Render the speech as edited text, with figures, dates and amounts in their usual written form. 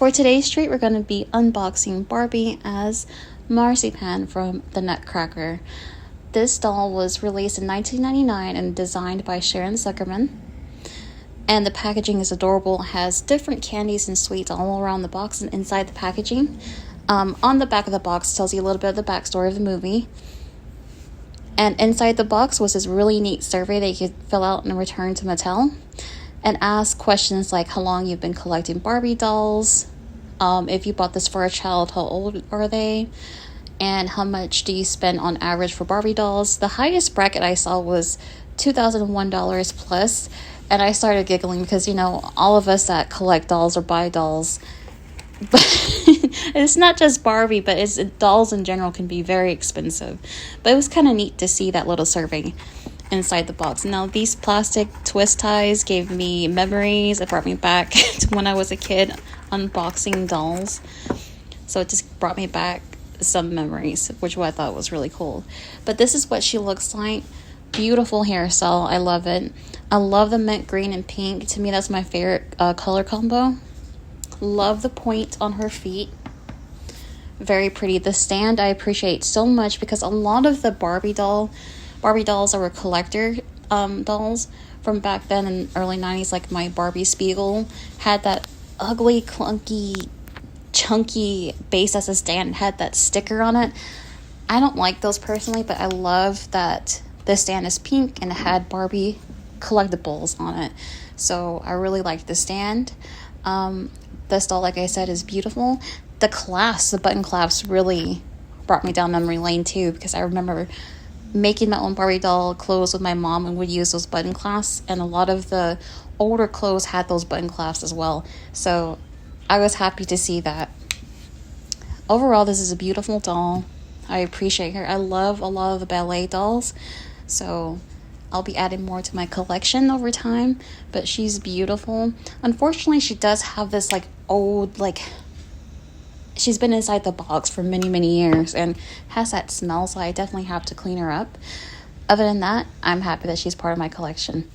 For today's treat, we're going to be unboxing Barbie as Marzipan from the Nutcracker. This doll was released in 1999 and designed by Sharon Zuckerman. And the packaging is adorable. It has different candies and sweets all around the box and inside the packaging. On the back of the box tells you a little bit of the backstory of the movie. And inside the box was this really neat survey that you could fill out and return to Mattel and ask questions like how long you've been collecting Barbie dolls, if you bought this for a child, how old are they, and how much do you spend on average for Barbie dolls. The highest bracket I saw was $2,001 plus, and I started giggling because, you know, all of us that collect dolls or buy dolls, but it's not just Barbie, but dolls in general can be very expensive. But it was kind of neat to see that little survey inside the box. Now, these plastic twist ties gave me memories. It brought me back to when I was a kid unboxing dolls. So it just brought me back some memories, which I thought was really cool. But this is what she looks like. Beautiful hairstyle. I love it. I love the mint green and pink. To me, that's my favorite color combo. Love the point on her feet. Very pretty. The stand I appreciate so much because a lot of the Barbie dolls that were collector dolls from back then in early 90s, like my Barbie Spiegel, had that ugly, clunky, chunky base as a stand and had that sticker on it. I don't like those personally, but I love that this stand is pink and it had Barbie collectibles on it. So I really like the stand. This doll, like I said, is beautiful. The button clasps really brought me down memory lane too, because I remember making my own Barbie doll clothes with my mom and would use those button clasps, and a lot of the older clothes had those button clasps as well. So I was happy to see that. Overall, this is a beautiful doll. I appreciate her. I love a lot of the ballet dolls, so I'll be adding more to my collection over time, but she's beautiful. Unfortunately, she does have this like old, like, she's been inside the box for many years and has that smell, so I definitely have to clean her up. Other than that, I'm happy that she's part of my collection.